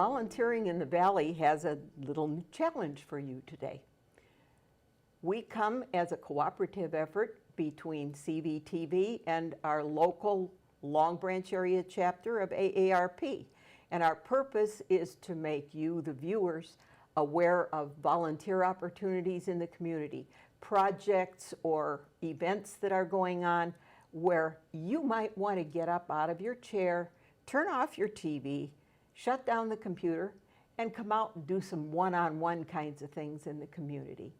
Volunteering in the Valley has a little challenge for you today. We come as a cooperative effort between CVTV and our local Long Branch area chapter of AARP. And our purpose is to make you, the viewers, aware of volunteer opportunities in the community, projects or events that are going on where you might want to get up out of your chair, turn off your TV, shut down the computer, and come out and do some one-on-one kinds of things in the community.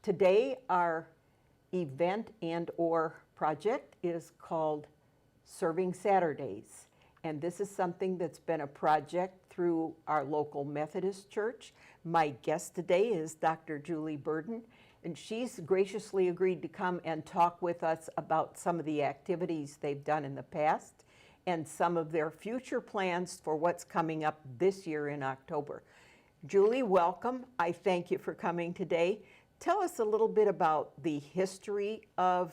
Today, our event and or project is called Serving Saturdays. And this is something that's been a project through our local Methodist church. My guest today is Dr. Julie Burden, and she's graciously agreed to come and talk with us about some of the activities they've done in the past and some of their future plans for what's coming up this year in October. Julie, welcome. I thank you for coming today. Tell us a little bit about the history of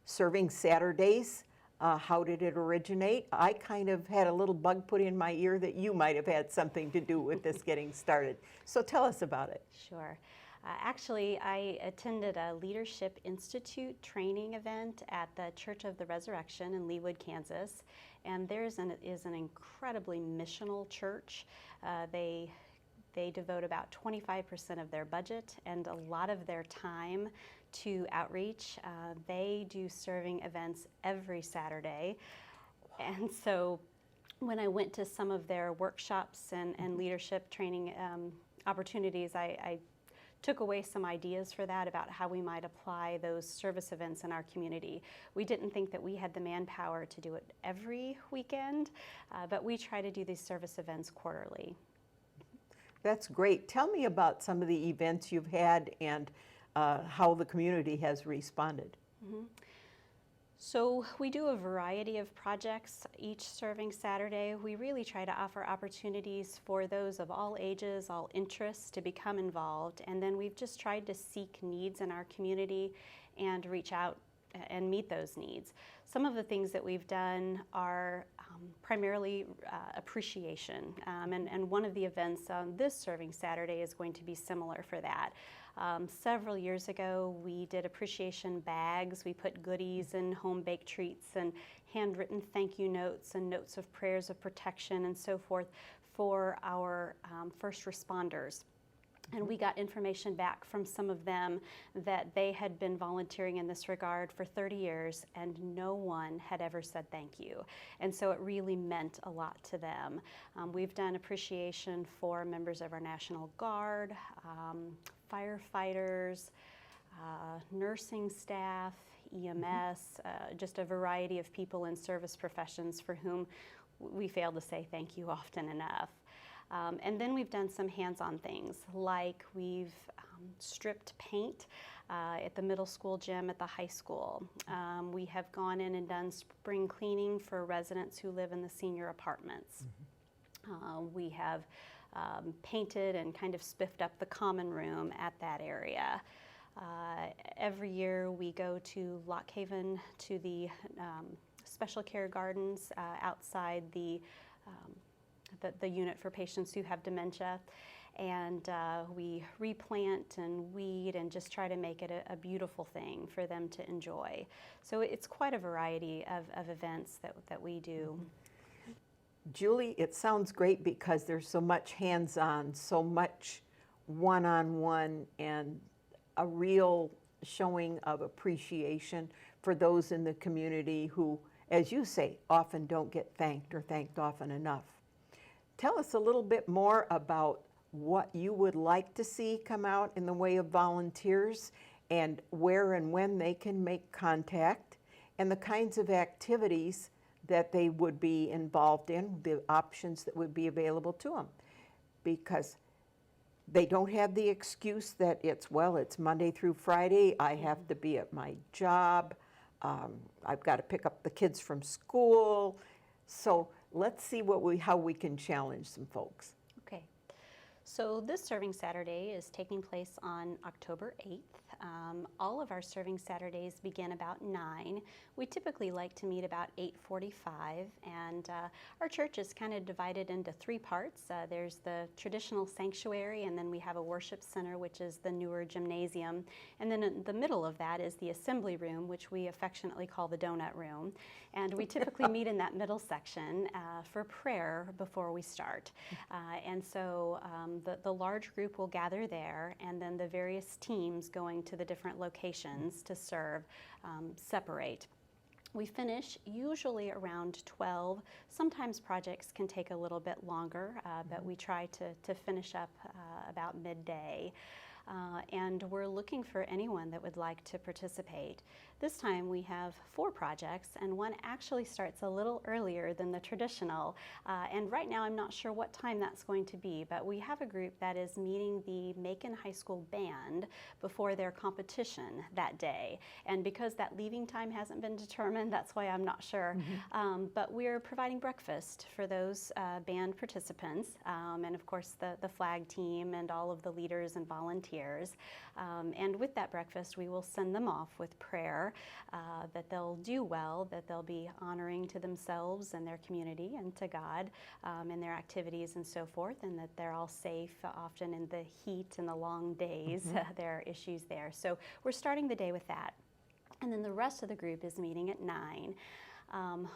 Serving Saturdays. How did it originate? I kind of had a little bug put in my ear that you might have had something to do with this getting started. So tell us about it. Sure. Actually, I attended a Leadership Institute training event at the Church of the Resurrection in Leawood, Kansas. And theirs is an incredibly missional church. They devote about 25% of their budget and a lot of their time to outreach. They do serving events every Saturday. And so when I went to some of their workshops and leadership training opportunities, I took away some ideas for that about how we might apply those service events in our community. We didn't think that we had the manpower to do it every weekend, but we try to do these service events quarterly. That's great. Tell me about some of the events you've had and how the community has responded. Mm-hmm. So we do a variety of projects each Serving Saturday. We really try to offer opportunities for those of all ages, all interests to become involved. And then we've just tried to seek needs in our community and reach out and meet those needs. Some of the things that we've done are primarily appreciation. And one of the events on this Serving Saturday is going to be similar for that. Several years ago, we did appreciation bags. We put goodies and home-baked treats and handwritten thank you notes and notes of prayers of protection and so forth for our first responders. And we got information back from some of them that they had been volunteering in this regard for 30 years and no one had ever said thank you. And so it really meant a lot to them. We've done appreciation for members of our National Guard, firefighters, nursing staff, EMS, just a variety of people in service professions for whom we fail to say thank you often enough. And then we've done some hands-on things, like we've stripped paint at the middle school gym at the high school. We have gone in and done spring cleaning for residents who live in the senior apartments. We have painted and kind of spiffed up the common room at that area. Every year we go to Lock Haven to the special care gardens outside the unit for patients who have dementia, and we replant and weed and just try to make it a beautiful thing for them to enjoy. So it's quite a variety of events that we do. Julie, it sounds great because there's so much hands-on, so much one-on-one, and a real showing of appreciation for those in the community who, as you say, often don't get thanked or thanked often enough. Tell us a little bit more about what you would like to see come out in the way of volunteers and where and when they can make contact and the kinds of activities that they would be involved in, the options that would be available to them. Because they don't have the excuse that it's Monday through Friday, I have to be at my job, I've got to pick up the kids from school. So let's see how we can challenge some folks. Okay. So this Serving Saturday is taking place on October 8th. All of our Serving Saturdays begin about 9. We typically like to meet about 8:45, and our church is kind of divided into 3 parts. There's the traditional sanctuary, and then we have a worship center, which is the newer gymnasium. And then in the middle of that is the assembly room, which we affectionately call the donut room. And we typically meet in that middle section for prayer before we start. And so the large group will gather there, and then the various teams going to the different locations to serve separate. We finish usually around 12. Sometimes projects can take a little bit longer, but we try to finish up about midday. And we're looking for anyone that would like to participate. This time we have 4 projects, and one actually starts a little earlier than the traditional. And right now I'm not sure what time that's going to be, but we have a group that is meeting the Macon High School band before their competition that day. And because that leaving time hasn't been determined, that's why I'm not sure. But we're providing breakfast for those band participants, and of course the flag team and all of the leaders and volunteers. And with that breakfast, we will send them off with prayer that they'll do well, that they'll be honoring to themselves and their community and to God in their activities and so forth, and that they're all safe. Often in the heat and the long days, there are issues there. So we're starting the day with that. And then the rest of the group is meeting at 9.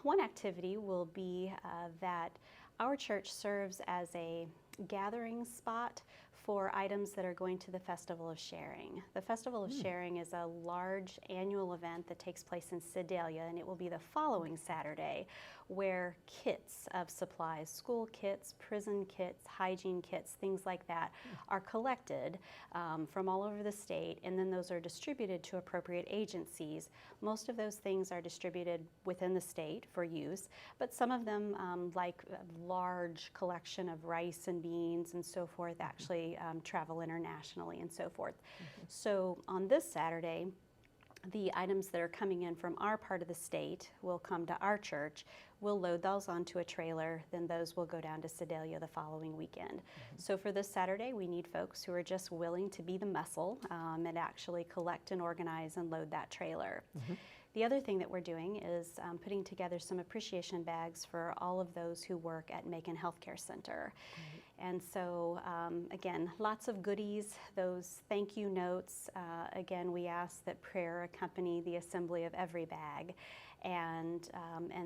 One activity will be that our church serves as a gathering spot for items that are going to the Festival of Sharing. The Festival of Sharing is a large annual event that takes place in Sedalia, and it will be the following Saturday, where kits of supplies, school kits, prison kits, hygiene kits, things like that, are collected from all over the state, and then those are distributed to appropriate agencies. Most of those things are distributed within the state for use, but some of them, like a large collection of rice and beans and so forth, actually travel internationally and so forth. So on this Saturday, the items that are coming in from our part of the state will come to our church. We'll load those onto a trailer, then those will go down to Sedalia the following weekend. So for this Saturday, we need folks who are just willing to be the muscle and actually collect and organize and load that trailer. The other thing that we're doing is putting together some appreciation bags for all of those who work at Macon Healthcare Center. And so, again, lots of goodies, those thank you notes. Again, we ask that prayer accompany the assembly of every bag. And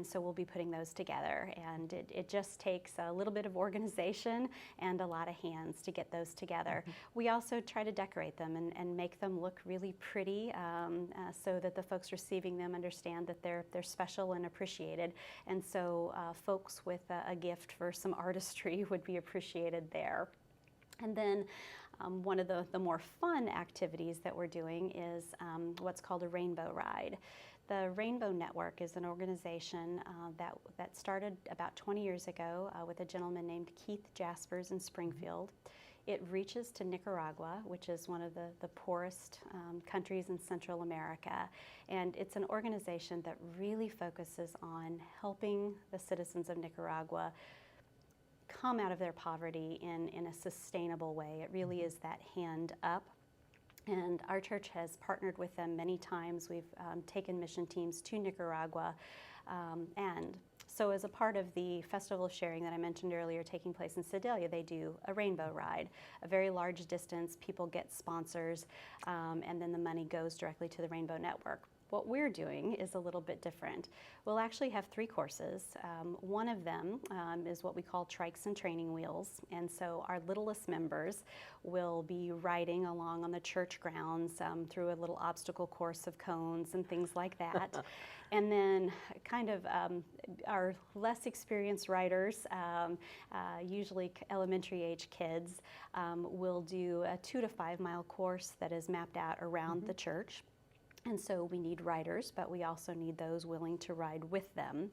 so we'll be putting those together. And it just takes a little bit of organization and a lot of hands to get those together. We also try to decorate them and make them look really pretty so that the folks receiving them understand that they're special and appreciated. And so folks with a gift for some artistry would be appreciated there. And then one of the more fun activities that we're doing is what's called a rainbow ride. The Rainbow Network is an organization that started about 20 years ago with a gentleman named Keith Jaspers in Springfield. It reaches to Nicaragua, which is one of the poorest countries in Central America. And it's an organization that really focuses on helping the citizens of Nicaragua come out of their poverty in a sustainable way. It really is that hand up. And our church has partnered with them many times. We've taken mission teams to Nicaragua. And so as a part of the Festival of Sharing that I mentioned earlier taking place in Sedalia, they do a rainbow ride, a very large distance. People get sponsors, and then the money goes directly to the Rainbow Network. What we're doing is a little bit different. We'll actually have 3 courses. One of them is what we call trikes and training wheels. And so our littlest members will be riding along on the church grounds through a little obstacle course of cones and things like that. And then kind of our less experienced riders, usually elementary age kids, will do a 2 to 5 mile course that is mapped out around the church. And so we need riders, but we also need those willing to ride with them.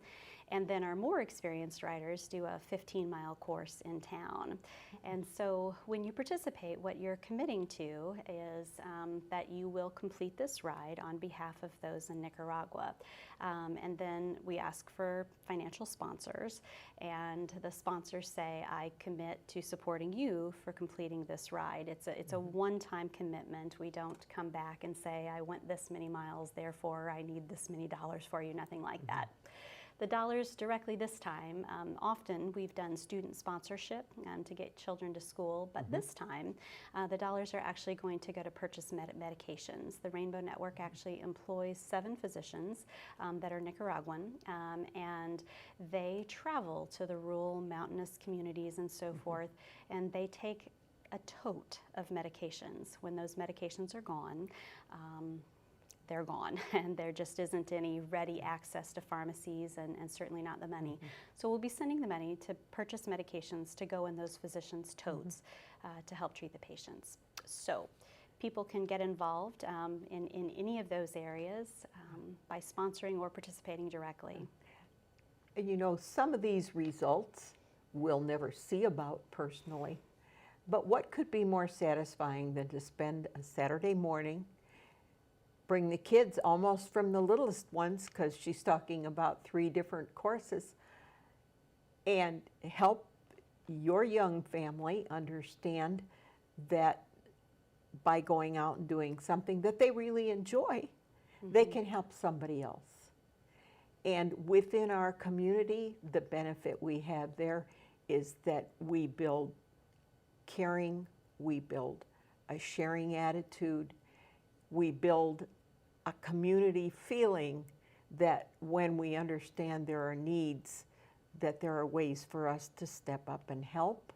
And then our more experienced riders do a 15-mile course in town. And so when you participate, what you're committing to is that you will complete this ride on behalf of those in Nicaragua. And then we ask for financial sponsors, and the sponsors say, I commit to supporting you for completing this ride. It's a one-time commitment. We don't come back and say, I went this many miles, therefore I need this many dollars for you, nothing like that. The dollars directly this time, often we've done student sponsorship to get children to school, but this time the dollars are actually going to go to purchase medications. The Rainbow Network actually employs 7 physicians that are Nicaraguan, and they travel to the rural mountainous communities and so forth, and they take a tote of medications. When those medications are gone, they're gone, and there just isn't any ready access to pharmacies, and certainly not the money. So we'll be sending the money to purchase medications to go in those physicians' totes to help treat the patients. So people can get involved in any of those areas by sponsoring or participating directly. And you know, some of these results we'll never see about personally, but what could be more satisfying than to spend a Saturday morning, bring the kids almost from the littlest ones, because she's talking about 3 different courses, and help your young family understand that by going out and doing something that they really enjoy, they can help somebody else. And within our community, the benefit we have there is that we build caring, we build a sharing attitude, we build a community feeling that when we understand there are needs, that there are ways for us to step up and help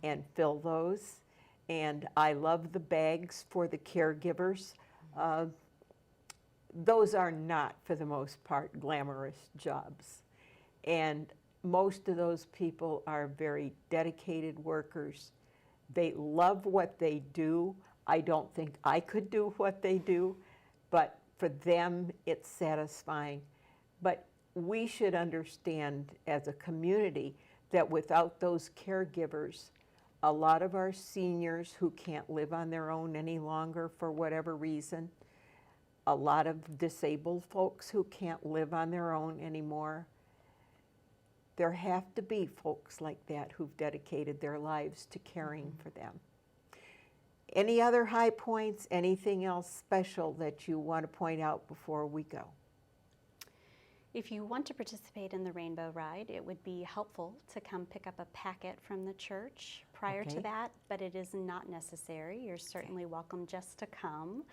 and fill those. And I love the bags for the caregivers. Those are not, for the most part, glamorous jobs. And most of those people are very dedicated workers. They love what they do. I don't think I could do what they do, but for them, it's satisfying. But we should understand as a community that without those caregivers, a lot of our seniors who can't live on their own any longer for whatever reason, a lot of disabled folks who can't live on their own anymore, there have to be folks like that who've dedicated their lives to caring for them. Any other high points, anything else special that you want to point out before we go? If you want to participate in the Rainbow Ride, it would be helpful to come pick up a packet from the church prior to that, but it is not necessary. You're certainly welcome just to come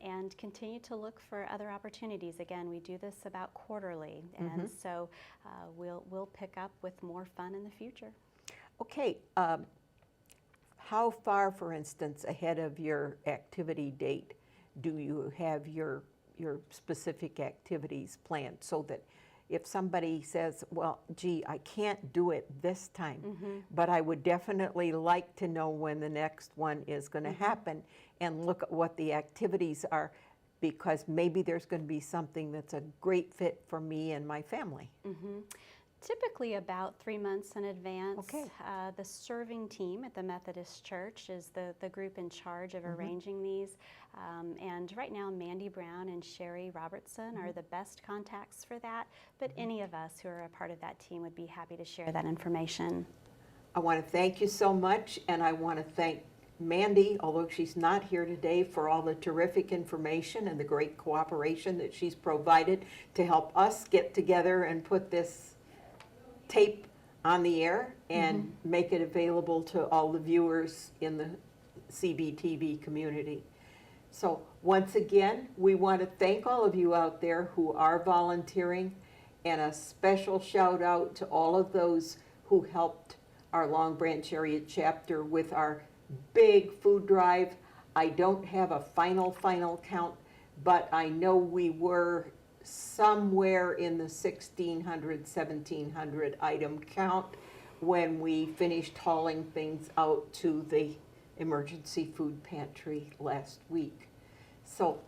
and continue to look for other opportunities. Again, we do this about quarterly, and so we'll pick up with more fun in the future. Okay. How far, for instance, ahead of your activity date do you have your specific activities planned, so that if somebody says, well, gee, I can't do it this time, but I would definitely like to know when the next one is going to happen, and look at what the activities are, because maybe there's going to be something that's a great fit for me and my family. Typically about 3 months in advance. Okay. The serving team at the Methodist Church is the group in charge of arranging these. And right now, Mandy Brown and Sherry Robertson are the best contacts for that. But any of us who are a part of that team would be happy to share that information. I want to thank you so much, and I want to thank Mandy, although she's not here today, for all the terrific information and the great cooperation that she's provided to help us get together and put this tape on the air and make it available to all the viewers in the CBTV community. So once again, we want to thank all of you out there who are volunteering, and a special shout out to all of those who helped our Long Branch area chapter with our big food drive. I don't have a final count, but I know we were somewhere in the 1,600, 1,700 item count when we finished hauling things out to the emergency food pantry last week. So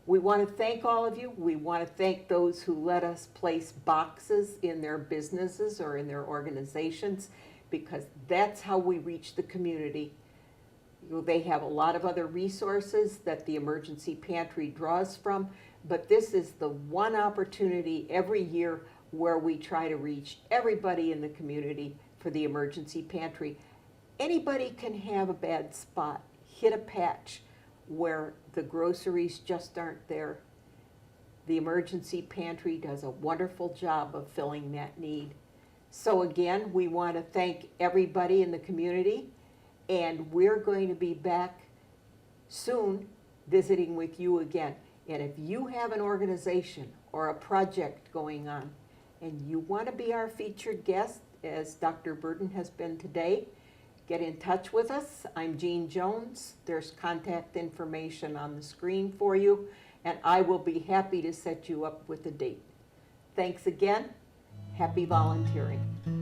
We want to thank all of you. We want to thank those who let us place boxes in their businesses or in their organizations, because that's how we reach the community. They have a lot of other resources that the emergency pantry draws from, but this is the one opportunity every year where we try to reach everybody in the community for the emergency pantry. Anybody can have a bad spot, hit a patch where the groceries just aren't there. The emergency pantry does a wonderful job of filling that need. So again, we want to thank everybody in the community, and we're going to be back soon visiting with you again. And if you have an organization or a project going on and you want to be our featured guest, as Dr. Burden has been today, get in touch with us. I'm Jean Jones. There's contact information on the screen for you, and I will be happy to set you up with a date. Thanks again. Happy volunteering.